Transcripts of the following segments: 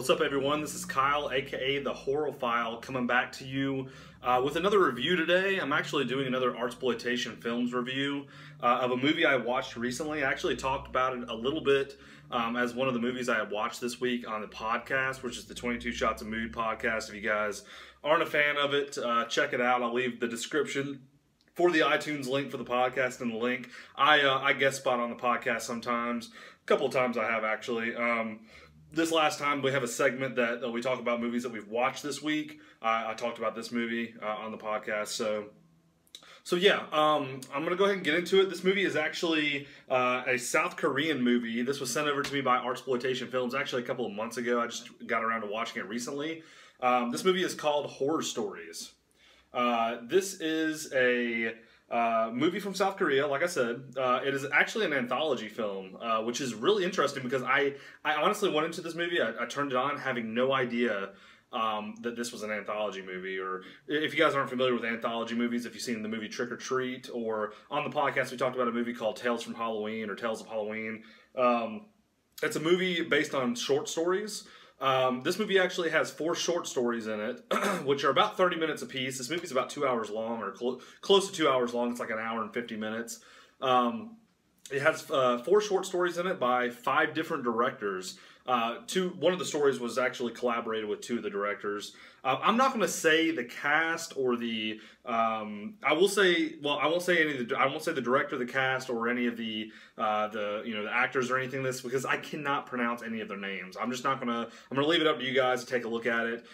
What's up, everyone? This is Kyle, aka The Horrophile, coming back to you with another review today. I'm actually doing another Artsploitation Films review of a movie I watched recently. I actually talked about it a little bit as one of the movies I had watched this week on the podcast, which is the 22 Shots of Mood podcast. If you guys aren't a fan of it, check it out. I'll leave the description for the iTunes link for the podcast and the link. I guest spot on the podcast sometimes. A couple of times I have, actually. This last time we have a segment that we talk about movies that we've watched this week. I talked about this movie on the podcast. So yeah, I'm going to go ahead and get into it. This movie is actually a South Korean movie. This was sent over to me by Artsploitation Films actually a couple of months ago. I just got around to watching it recently. This movie is called Horror Stories. This is a movie from South Korea, like I said. It is actually an anthology film, which is really interesting because I honestly went into this movie, I turned it on having no idea that this was an anthology movie. Or if you guys aren't familiar with anthology movies, if you've seen the movie Trick or Treat, or on the podcast we talked about a movie called Tales from Halloween or Tales of Halloween. It's a movie based on short stories. This movie actually has 4 short stories in it, which are about 30 minutes apiece. This movie's about 2 hours long, or close to 2 hours long. It's like an hour and 50 minutes. It has 4 short stories in it by 5 different directors. One of the stories was actually collaborated with 2 of the directors. I'm not going to say the cast or the. I will say, well, I won't say any of the. I won't say the director, the cast, or any of the the actors or anything. This because I cannot pronounce any of their names. I'm just not gonna. I'm gonna leave it up to you guys to take a look at it.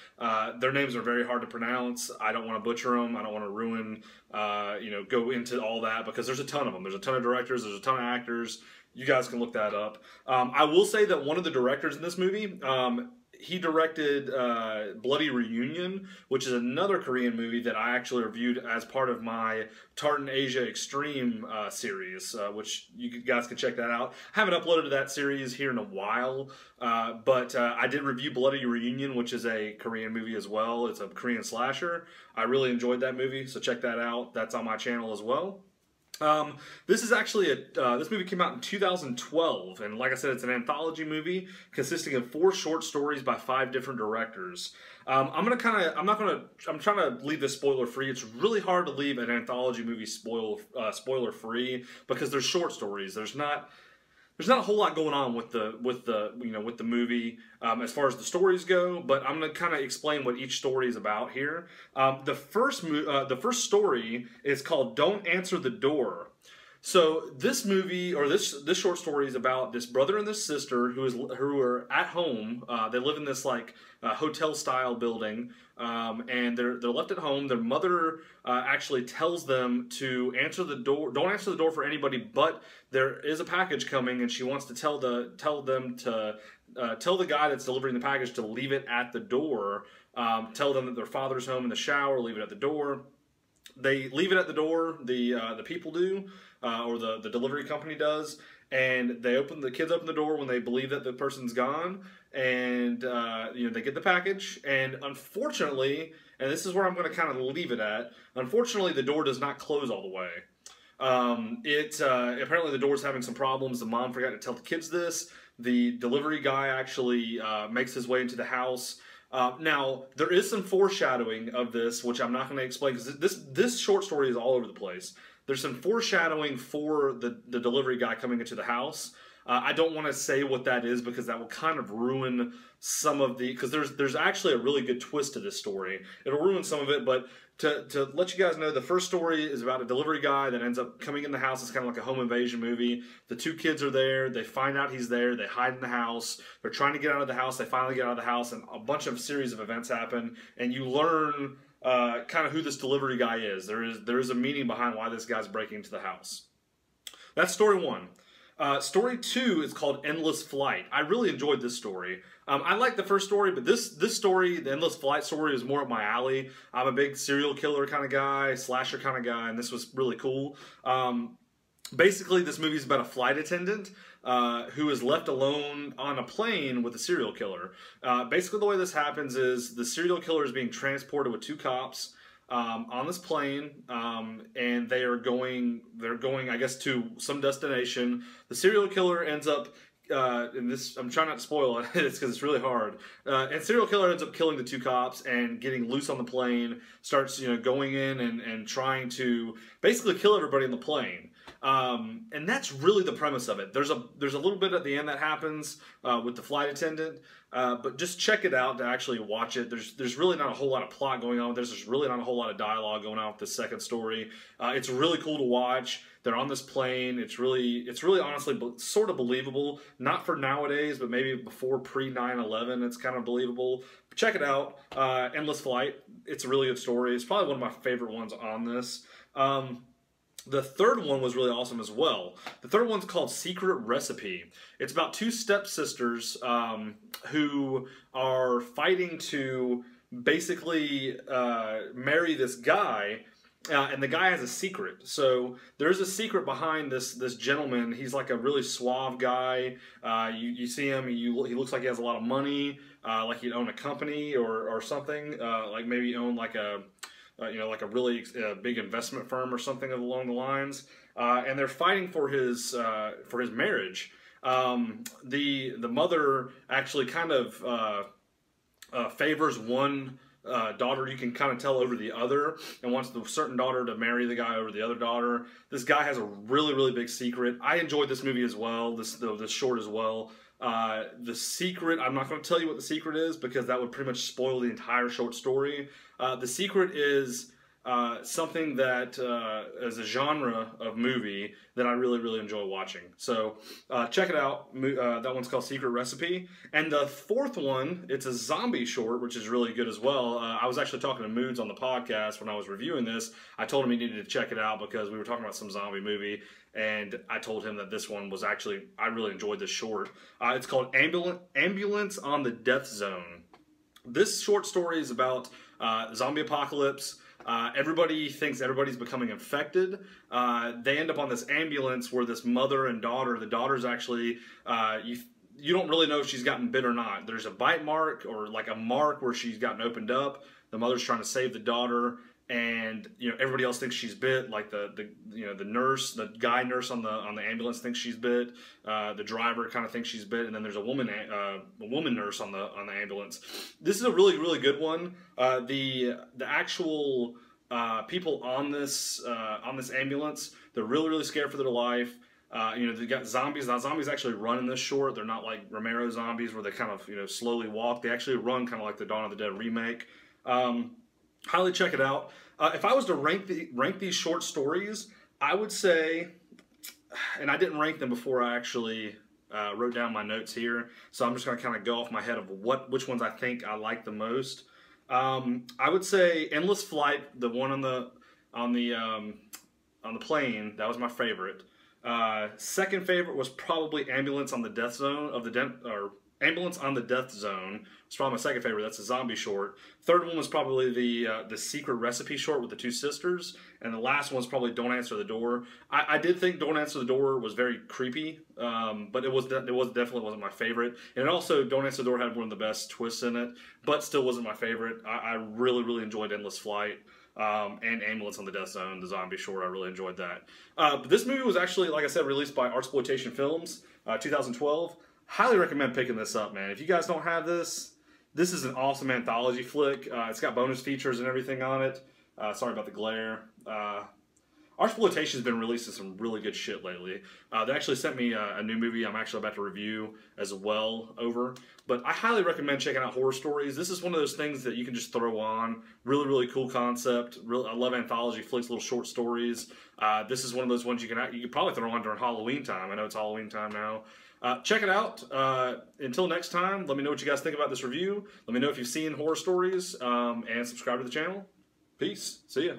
Their names are very hard to pronounce. I don't want to butcher them. I don't want to ruin. Go into all that because there's a ton of them. There's a ton of directors. There's a ton of actors. You guys can look that up. I will say that one of the directors in this movie, he directed Bloody Reunion, which is another Korean movie that I actually reviewed as part of my Tartan Asia Extreme series, which you guys can check that out. I haven't uploaded to that series here in a while, but I did review Bloody Reunion, which is a Korean movie as well. It's a Korean slasher. I really enjoyed that movie, so check that out. That's on my channel as well. This is actually this movie came out in 2012, and like I said, it's an anthology movie consisting of 4 short stories by 5 different directors. I'm trying to leave this spoiler free. It's really hard to leave an anthology movie spoiler free because there's short stories. There's not a whole lot going on with the movie as far as the stories go, but I'm going to kind of explain what each story is about here. The first story is called "Don't Answer the Door." So this movie, or this short story, is about this brother and this sister who are at home. They live in this hotel style building, and they're left at home. Their mother actually tells them to answer the door. Don't answer the door for anybody, but there is a package coming, and she wants to tell the guy that's delivering the package to leave it at the door. Tell them that their father's home in the shower. Leave it at the door. They leave it at the door. The people do, or the delivery company does, and the kids open the door when they believe that the person's gone, and they get the package. And unfortunately, and this is where I'm going to kind of leave it at. Unfortunately, the door does not close all the way. Apparently the door's having some problems. The mom forgot to tell the kids this. The delivery guy actually makes his way into the house. Now, there is some foreshadowing of this, which I'm not going to explain, because this short story is all over the place. There's some foreshadowing for the delivery guy coming into the house. I don't want to say what that is because that will kind of ruin some of because there's actually a really good twist to this story. It'll ruin some of it, but to let you guys know, the first story is about a delivery guy that ends up coming in the house. It's kind of like a home invasion movie. The 2 kids are there. They find out he's there. They hide in the house. They're trying to get out of the house. They finally get out of the house, and a bunch of series of events happen, and you learn kind of who this delivery guy is. There is a meaning behind why this guy's breaking into the house. That's story 1. Story 2 is called Endless Flight. I really enjoyed this story. I like the first story, but this story, the Endless Flight story, is more up my alley. I'm a big serial killer kind of guy, slasher kind of guy, and this was really cool. Basically, this movie is about a flight attendant who is left alone on a plane with a serial killer. Basically, the way this happens is the serial killer is being transported with 2 cops on this plane, and they're going, I guess, to some destination. The serial killer ends up and this, I'm trying not to spoil it, it's because it's really hard. And serial killer ends up killing the two cops and getting loose on the plane, starts, going in and trying to basically kill everybody in the plane. And that's really the premise of it. There's a little bit at the end that happens with the flight attendant, but just check it out to actually watch it. There's really not a whole lot of plot going on. There's really not a whole lot of dialogue going on with the second story. It's really cool to watch. They're on this plane. It's really honestly sort of believable. Not for nowadays, but maybe before pre-9/11, it's kind of believable. But check it out. Endless Flight. It's a really good story. It's probably one of my favorite ones on this. The third one was really awesome as well. The third one's called Secret Recipe. It's about two stepsisters who are fighting to basically marry this guy. And the guy has a secret. So there's a secret behind this gentleman. He's like a really suave guy. You see him. He looks like he has a lot of money. Like he'd own a company or something. Like maybe own like a like a really big investment firm or something along the lines. And they're fighting for his marriage. The mother actually kind of favors one daughter, you can kind of tell, over the other, and wants the certain daughter to marry the guy over the other daughter. This guy has a really big secret. I enjoyed this movie as well, this short as well. The secret, I'm not going to tell you what the secret is because that would pretty much spoil the entire short story. The secret is something that is a genre of movie that I really enjoy watching. So check it out. That one's called Secret Recipe. And the fourth one, it's a zombie short, which is really good as well. I was actually talking to Moods on the podcast when I was reviewing this. I told him he needed to check it out because we were talking about some zombie movie. And I told him that this one was actually, I really enjoyed this short. It's called Ambulance on the Death Zone. This short story is about zombie apocalypse. Everybody thinks everybody's becoming infected. They end up on this ambulance where this mother and daughter, the daughter's actually, you don't really know if she's gotten bit or not. There's a bite mark or like a mark where she's gotten opened up. The mother's trying to save the daughter, and everybody else thinks she's bit. Like the nurse, the guy nurse on the ambulance thinks she's bit. The driver kind of thinks she's bit, and then there's a woman nurse on the ambulance. This is a really good one. The actual people on this ambulance, they're really scared for their life. They got zombies. Now, zombies actually run in this short. They're not like Romero zombies where they kind of slowly walk. They actually run kind of like the Dawn of the Dead remake. Highly check it out. If I was to rank these short stories, I would say, and I didn't rank them before I actually wrote down my notes here, so I'm just going to kind of go off my head of which ones I think I like the most. I would say Endless Flight, the one on the plane, that was my favorite. Second favorite was probably Ambulance on the Death Zone Ambulance on the Death Zone. It's probably my second favorite. That's a zombie short. Third one was probably the Secret Recipe short with the two sisters, and the last one's probably Don't Answer the Door. I did think Don't Answer the Door was very creepy, but it definitely wasn't my favorite. And also Don't Answer the Door had one of the best twists in it, but still wasn't my favorite. I really enjoyed Endless Flight. And Ambulance on the Death Zone, the zombie short. I really enjoyed that. But this movie was actually, like I said, released by Artsploitation Films, 2012. Highly recommend picking this up, man. If you guys don't have this is an awesome anthology flick. It's got bonus features and everything on it. Sorry about the glare. Artsploitation's been releasing some really good shit lately. They actually sent me a new movie I'm actually about to review as well over. But I highly recommend checking out Horror Stories. This is one of those things that you can just throw on. Really cool concept. I love anthology flicks, little short stories. This is one of those ones you could probably throw on during Halloween time. I know it's Halloween time now. Check it out. Until next time, let me know what you guys think about this review. Let me know if you've seen Horror Stories, and subscribe to the channel. Peace. See ya.